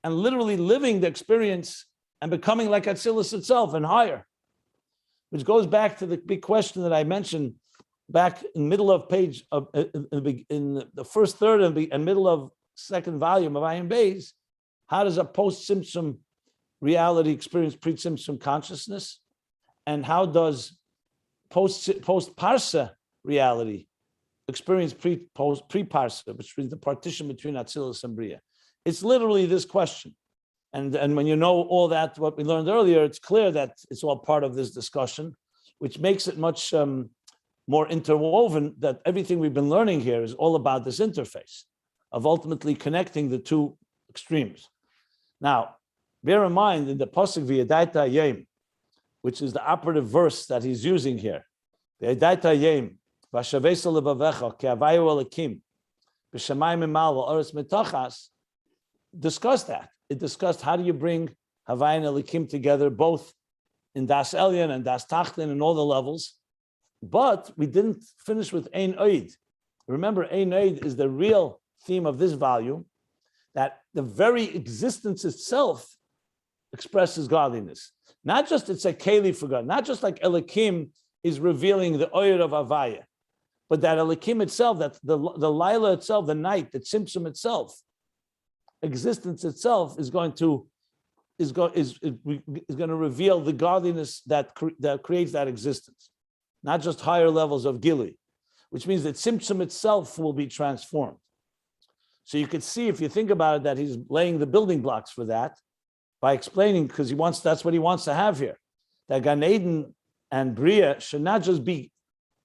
and literally living the experience and becoming like Atzilus itself and higher, which goes back to the big question that I mentioned back in the middle of page in the first third and middle of second volume of Ayin Beis. How does a post-Tzimtzum reality experience pre-Tzimtzum consciousness, and how does post-Parsa reality experience pre-Parsa, which is the partition between Atzilus and Beriyah? It's literally this question. And when you know all that, what we learned earlier, it's clear that it's all part of this discussion, which makes it much more interwoven, that everything we've been learning here is all about this interface of ultimately connecting the two extremes. Now, bear in mind in the Pasuk V'yadaita Yem, which is the operative verse that he's using here, V'yadaita Yem, V'shavesa levavecha, Ke'avayu Elokim, B'shamayim imal v'oretz mitachas, discussed that. It discussed how do you bring Havai and Elokim together, both in Das Elyon and Das Tachtin and all the levels. But we didn't finish with Ein Oid. Remember, Ein Oid is the real theme of this volume, that the very existence itself expresses godliness. Not just it's a keli for God, not just like Elokim is revealing the Oyer of Havaya, but that Elokim itself, that the Laila itself, the night, the Tzimtzum itself, existence itself is going to reveal the godliness that creates that existence, not just higher levels of Gili, which means that Tzimtzum itself will be transformed. So you could see, if you think about it, that he's laying the building blocks for that by explaining, because that's what he wants to have here, that Gan Eden and Beriyah should not just be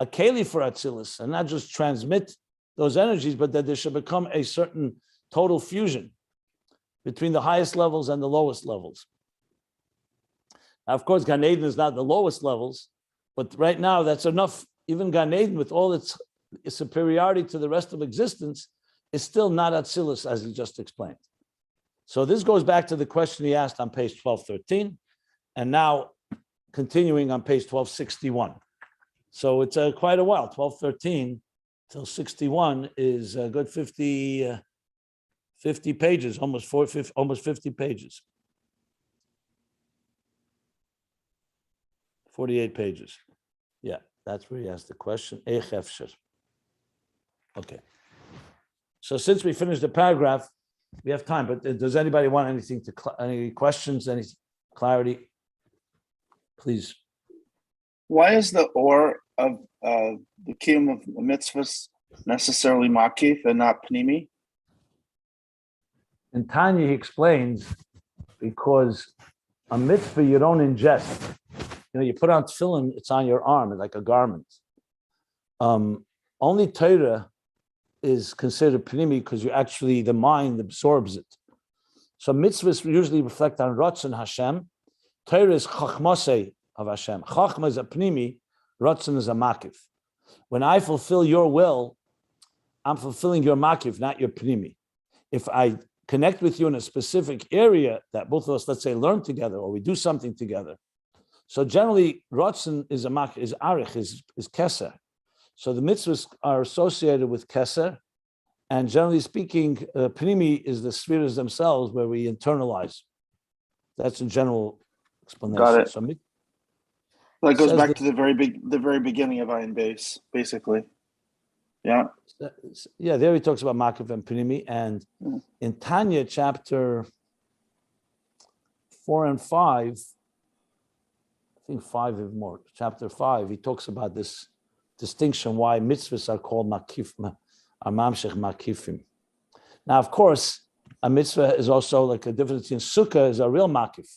a keli for Atzilus and not just transmit those energies, but that there should become a certain total fusion between the highest levels and the lowest levels. Now, of course, Gan Eden is not the lowest levels, but right now that's enough. Even Gan Eden, with all its superiority to the rest of existence, is still not Atzilus, as he just explained. So this goes back to the question he asked on page 1213, and now continuing on page 1261. So it's quite a while. 1213 till 61 is a good 50 pages, almost 50 pages. 48 pages. Yeah, that's where he asked the question. Okay. So since we finished the paragraph, we have time, but does anybody want anything any questions, any clarity? Please. Why is the or of the kiyum of mitzvahs necessarily makif and not pnimi? In Tanya, he explains, because a mitzvah you don't ingest. You put on tefillin, it's on your arm, it's like a garment. Only Torah is considered pnimi because the mind absorbs it. So mitzvahs usually reflect on Ratzon Hashem. Torah is chachmasei of Hashem. Chachma is a pnimi, Ratzon is a makif. When I fulfill your will, I'm fulfilling your makif, not your pnimi. If I connect with you in a specific area that both of us, let's say, learn together or we do something together. So generally, Ratzon is a makif, is arich, is keser. So the mitzvahs are associated with keser, and generally speaking, pnimi is the spheres themselves where we internalize. That's a general explanation. Got it. So that goes back to the very beginning of Ayin Beis, basically. Yeah. Yeah, there he talks about makif and pnimi, and in Tanya chapter 4 and 5, I think 5 is more. Chapter 5, he talks about this distinction why mitzvahs are called makif, mamshech makifim. Now, of course, a mitzvah is also like a difference in sukkah is a real makif.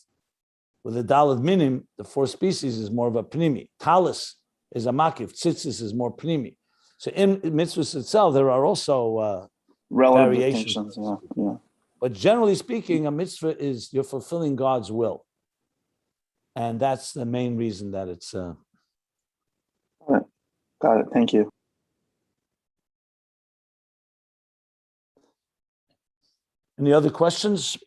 With the dalad minim, the 4 species is more of a pnimi. Talis is a makif. Tzitzis is more pnimi. So in mitzvahs itself, there are also variations. Yeah. But generally speaking, a mitzvah is you're fulfilling God's will. And that's the main reason that it's... Got it. Thank you. Any other questions?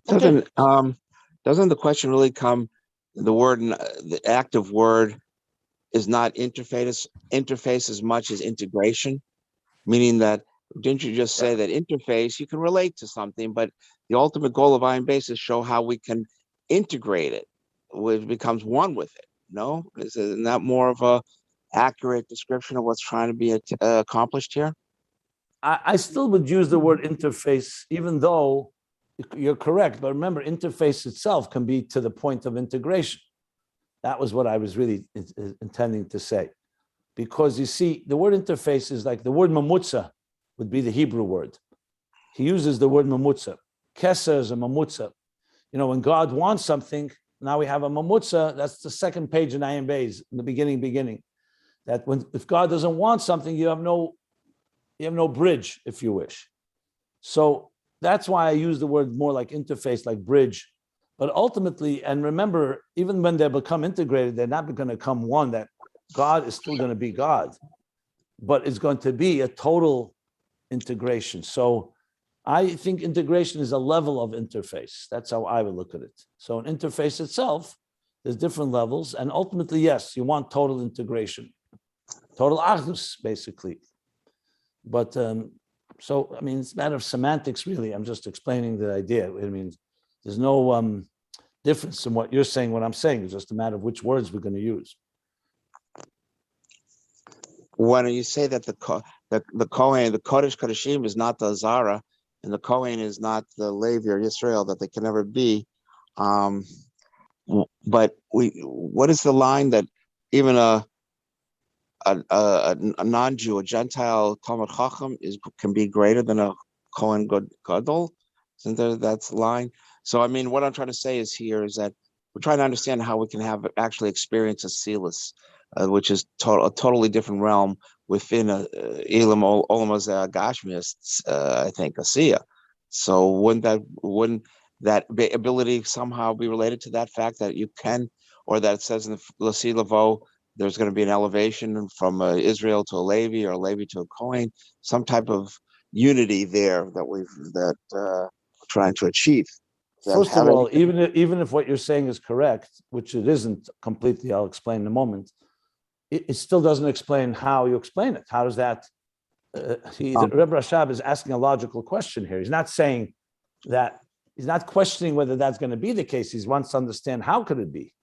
Doesn't the question really come? The active word is not interface as much as integration, meaning that didn't you just say that interface you can relate to something, but the ultimate goal of Ayin Beis is show how we can integrate it, which becomes one with it. No, isn't that more of a accurate description of what's trying to be accomplished here? I still would use the word interface, even though you're correct. But remember, interface itself can be to the point of integration. That was what I was really intending to say. Because you see, the word interface is like the word mamutza would be the Hebrew word. He uses the word mamutza. Keser is a mamutza. When God wants something, now we have a mamutza. That's the second page in Ayin Beis, in the beginning. That if God doesn't want something, you have no bridge, if you wish. So that's why I use the word more like interface, like bridge. But ultimately, and remember, even when they become integrated, they're not going to become one, that God is still going to be God, but it's going to be a total integration. So I think integration is a level of interface. That's how I would look at it. So an interface itself, there's different levels. And ultimately, yes, you want total integration, total achdus, basically. But it's a matter of semantics, really. I'm just explaining the idea. There's no difference in what you're saying, what I'm saying. It's just a matter of which words we're going to use. When you say that the Kohen, the Kodesh Kodeshim is not the Zara, and the Kohen is not the Levi or Yisrael, that they can never be. But what is the line that even a non-Jew, a Gentile Talmud Chacham can be greater than a Kohen Gadol? Isn't there that line? So what I'm trying to say is that we're trying to understand how we can actually experience Atzilus, which is a totally different realm within Elam Olam Gashmias, I think, Asiya. So wouldn't that ability somehow be related to that fact that you can, or that it says in the Lasi Lavo, there's going to be an elevation from Israel to a Levi or a Levi to a Kohen, some type of unity there that we're trying to achieve. First of all, even if what you're saying is correct, which it isn't completely, I'll explain in a moment, it still doesn't explain how you explain it. How does that? Rebbe Rashab is asking a logical question here. He's not saying that, he's not questioning whether that's going to be the case. He wants to understand how could it be?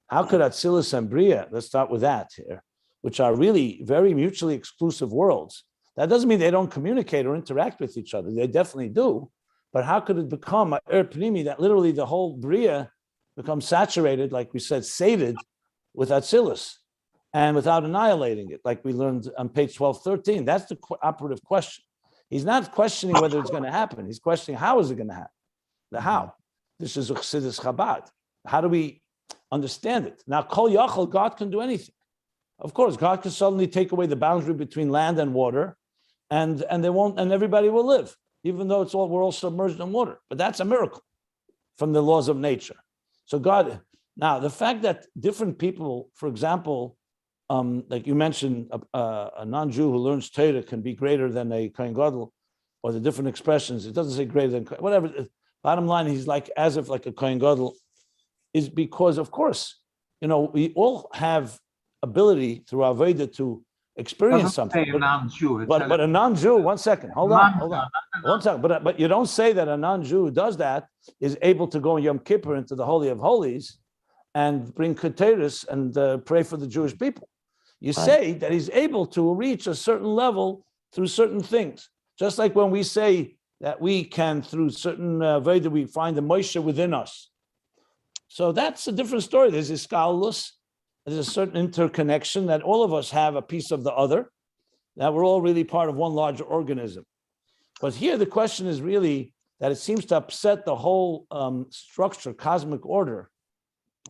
How could Atzilus and Beriyah, let's start with that here, which are really very mutually exclusive worlds. That doesn't mean they don't communicate or interact with each other. They definitely do. But how could it become a pnimi that literally the whole Beriyah becomes saturated, like we said, sated with Atzilus? and without annihilating it, like we learned on page 1213. That's the operative question. He's not questioning whether it's going to happen. He's questioning how is it going to happen? The how. This is Chassidus Chabad. How do we understand it? Now, Kol Yachol, God can do anything. Of course, God can suddenly take away the boundary between land and water, and they won't, and everybody will live, even though we're all submerged in water. But that's a miracle from the laws of nature. So God, now the fact that different people, for example, like you mentioned, a non-Jew who learns Torah can be greater than a Kohen Gadol, or the different expressions. It doesn't say greater than whatever. Bottom line, he's like as if like a Kohen Gadol, is because of course, we all have ability through our Veda to experience something. But a non-Jew, 1 second, hold on. 1 second. But you don't say that a non-Jew who does that is able to go in Yom Kippur into the Holy of Holies and bring keteris and pray for the Jewish people. You say that he's able to reach a certain level through certain things. Just like when we say that we can, through certain Veda, we find the Moshe within us. So that's a different story. There's Atzilus. There's a certain interconnection that all of us have a piece of the other, that we're all really part of one larger organism. But here the question is really that it seems to upset the whole structure, cosmic order.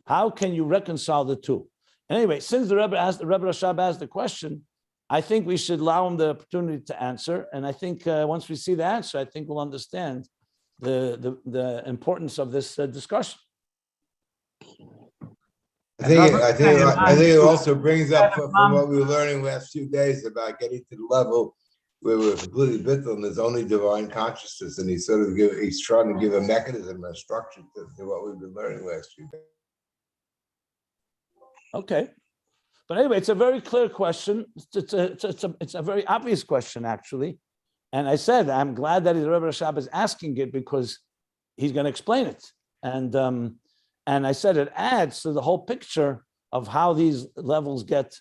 How can you reconcile the two? Anyway, since the Rebbe Rashab asked the question, I think we should allow him the opportunity to answer. And I think once we see the answer, I think we'll understand the importance of this discussion. I think it also brings up from what we were learning last few days about getting to the level where we're completely bittul and there's only divine consciousness, and he's trying to give a mechanism, a structure to what we've been learning last few days. Okay, but anyway, it's a very clear question. It's a very obvious question, actually. And I said I'm glad that the Rebbe Rashab is asking it because he's going to explain it. And I said it adds to the whole picture of how these levels get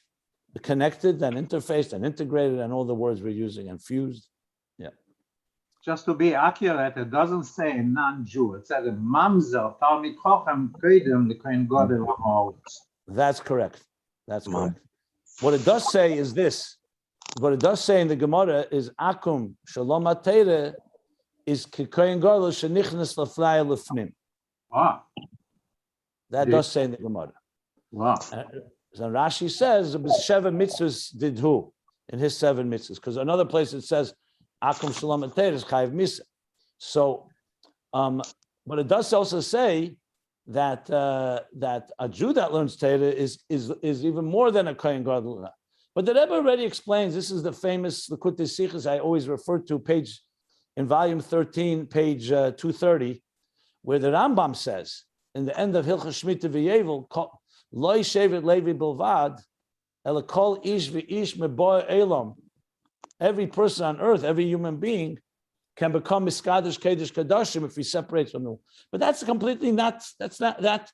connected and interfaced and integrated and all the words we're using and fused. Yeah. Just to be accurate, it doesn't say non-Jew. It says mamzer talmid chochem koydem l'kohen gadol ha'oretz. That's correct. That's correct. What it does say is this. What it does say in the Gemara is akum shalom atayre is kikohen gadol shenichnas lafnaya lefnim. Wow. That does say in the Gemara. Wow. So Rashi says Sheva mitzvahs did who in his 7 mitzvahs, because another place it says akum shalom atayre is chayiv misa. So, but it does also say that that a Jew that learns Torah is even more than a Kohen Gadol. But the Rebbe already explains. This is the famous Likutei Sichos I always refer to, in volume 13, page 230, where the Rambam says in the end of Hilchos Shmita v'Yevel, Lo yishevet Levi bilvad, ela kol ish v'ish meboy elam. Every person on earth, every human being, can become miskadosh kedush kadashim if he separates from them. But that's completely not. That's a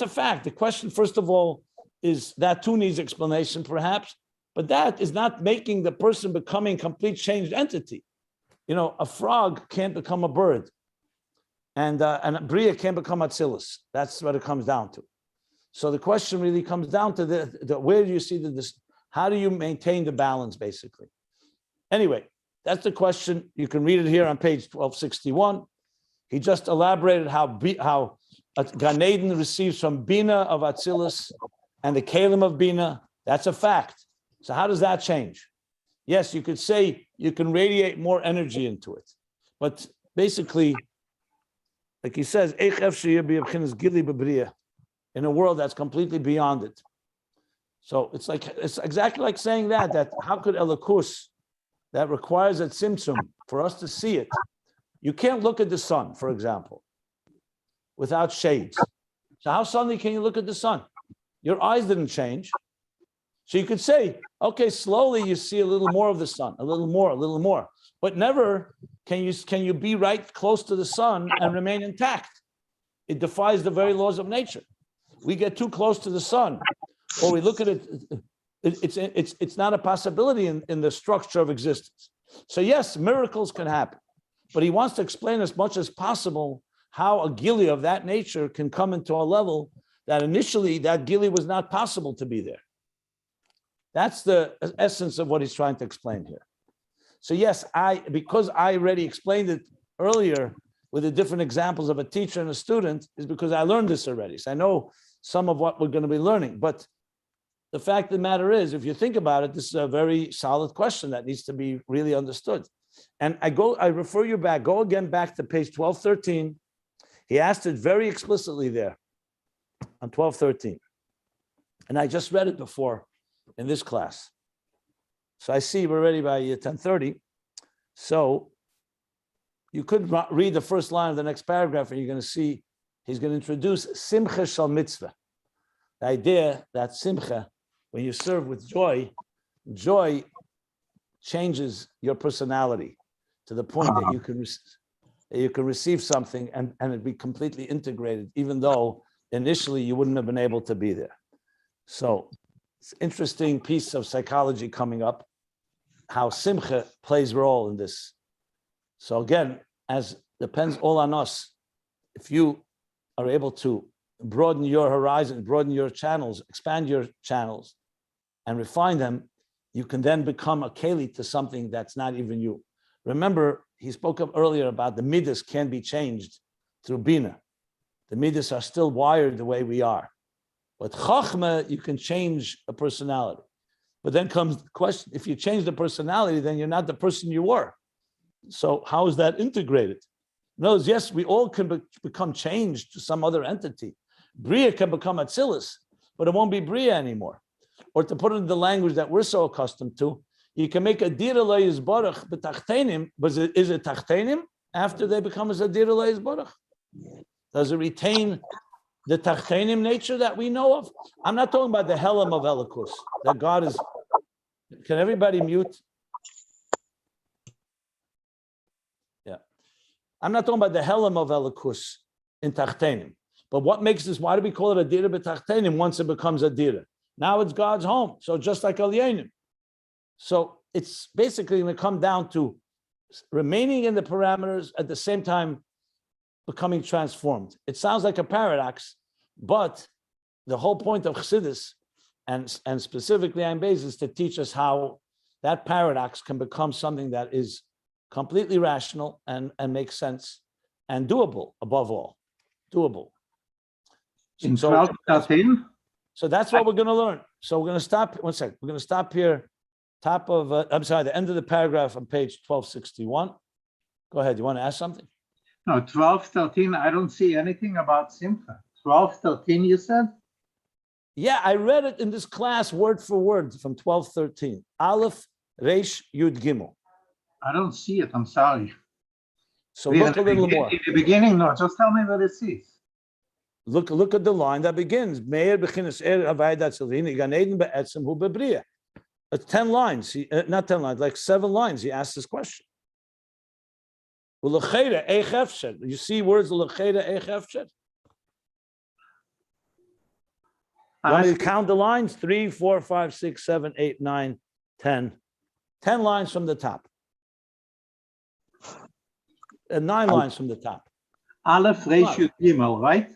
fact. The question, first of all, is that too needs explanation, perhaps. But that is not making the person becoming complete changed entity. A frog can't become a bird, and a Beriyah can't become Atzilus. That's what it comes down to. So the question really comes down to the where do you see this? How do you maintain the balance, basically? Anyway. That's the question. You can read it here on page 1261. He just elaborated how Gan Eden receives from Bina of Atzilus and the Kalim of Bina. That's a fact. So how does that change? Yes, you could say you can radiate more energy into it. But basically, like he says, in a world that's completely beyond it. So it's exactly like saying that how could Elokus, that requires a tzimtzum for us to see it. You can't look at the sun, for example, without shades. So how suddenly can you look at the sun? Your eyes didn't change. So you could say, okay, slowly you see a little more of the sun, a little more. But never can you be right close to the sun and remain intact. It defies the very laws of nature. We get too close to the sun, or we look at it. It's not a possibility in the structure of existence. So yes, miracles can happen, but he wants to explain as much as possible how a gili of that nature can come into a level that initially that gili was not possible to be there. That's the essence of what he's trying to explain here. So yes, because I already explained it earlier with the different examples of a teacher and a student, is because I learned this already. So I know some of what we're going to be learning. But the fact of the matter is, if you think about it, this is a very solid question that needs to be really understood. And I refer you back, go again back to page 1213. He asked it very explicitly there on 1213. And I just read it before in this class. So I see we're ready by 10:30. So you could read the first line of the next paragraph, and you're going to see he's going to introduce simcha shal mitzvah. The idea that simcha, when you serve with joy, joy changes your personality to the point that you can receive something and it be completely integrated, even though initially you wouldn't have been able to be there. So it's an interesting piece of psychology coming up, how simcha plays a role in this. So again, as depends all on us, if you are able to broaden your horizon, broaden your channels, expand your channels, and refine them, you can then become a keli to something that's not even you. Remember, he spoke of earlier about the midas can be changed through bina. The midas are still wired the way we are. But chachma, you can change a personality. But then comes the question, if you change the personality, then you're not the person you were. So how is that integrated? No, yes, we all can become changed to some other entity. Beriyah can become Atzilus, but it won't be Beriyah anymore. Or to put it in the language that we're so accustomed to, you can make a dira leis baruch b'tachtenim, but is it tachtenim after they become as a dira leis baruch? Does it retain the tachtenim nature that we know of? I'm not talking about the helam of Elikus, that God is. Can everybody mute? Yeah. I'm not talking about the helam of Elikus in tachtenim. But what makes this, why do we call it a dira b'tachtenim once it becomes a dira? Now it's God's home. So just like Aliyainim. So it's basically going to come down to remaining in the parameters at the same time becoming transformed. It sounds like a paradox, but the whole point of Chassidus and specifically Ayin Beis is to teach us how that paradox can become something that is completely rational and makes sense and doable above all. Doable. In 12:13? So that's what we're going to learn. So we're going to stop. One second. We're going to stop here. Top of, the end of the paragraph on page 1261. Go ahead. You want to ask something? No, 12:13. I don't see anything about simcha. 12:13, you said? Yeah, I read it in this class word for word from 12:13. Aleph, Reish, Yud, Gimel. I don't see it. I'm sorry. So look a little more. In the beginning, no, just tell me what it says. Look at the line that begins. Meir b'chinas avayad atzilin gan eden be'etzem hu bebriyah. It's 10 lines. Not 10 lines, like 7 lines. He asked this question. You see words l'cheda eich efsher? Want me to count the lines? 3, 4, 5, 6, 7, 8, 9, 10. 10 lines from the top. 9 lines from the top. Aleph, Reish, Yud, Gimel, right?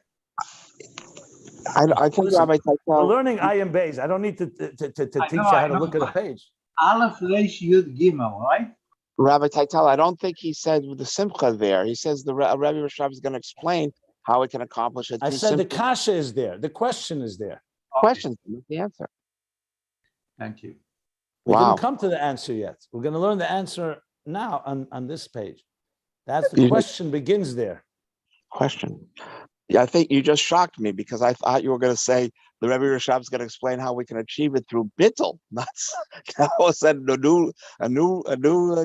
I think Rabbi Taitel. We're learning Ayin Beis. I don't need to teach you how to look at a page. Aleph, Reish, Yud, Gimel, right? Rabbi Taitel, I don't think he said with the simcha there. He says the Rabbi Rashab is going to explain how we can accomplish it. I said the kasha is there. The question is there. Question, not the answer. Thank you. We didn't come to the answer yet. We're going to learn the answer now on this page. That's the question begins there. Question. Yeah, I think you just shocked me because I thought you were going to say the Rebbe Rashab is going to explain how we can achieve it through bittul. That was a new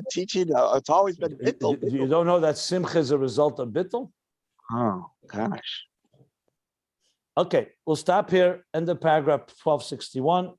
teaching. It's always been bittul. You don't know that simcha is a result of bittul? Oh gosh. Okay, we'll stop here. End of paragraph 1261.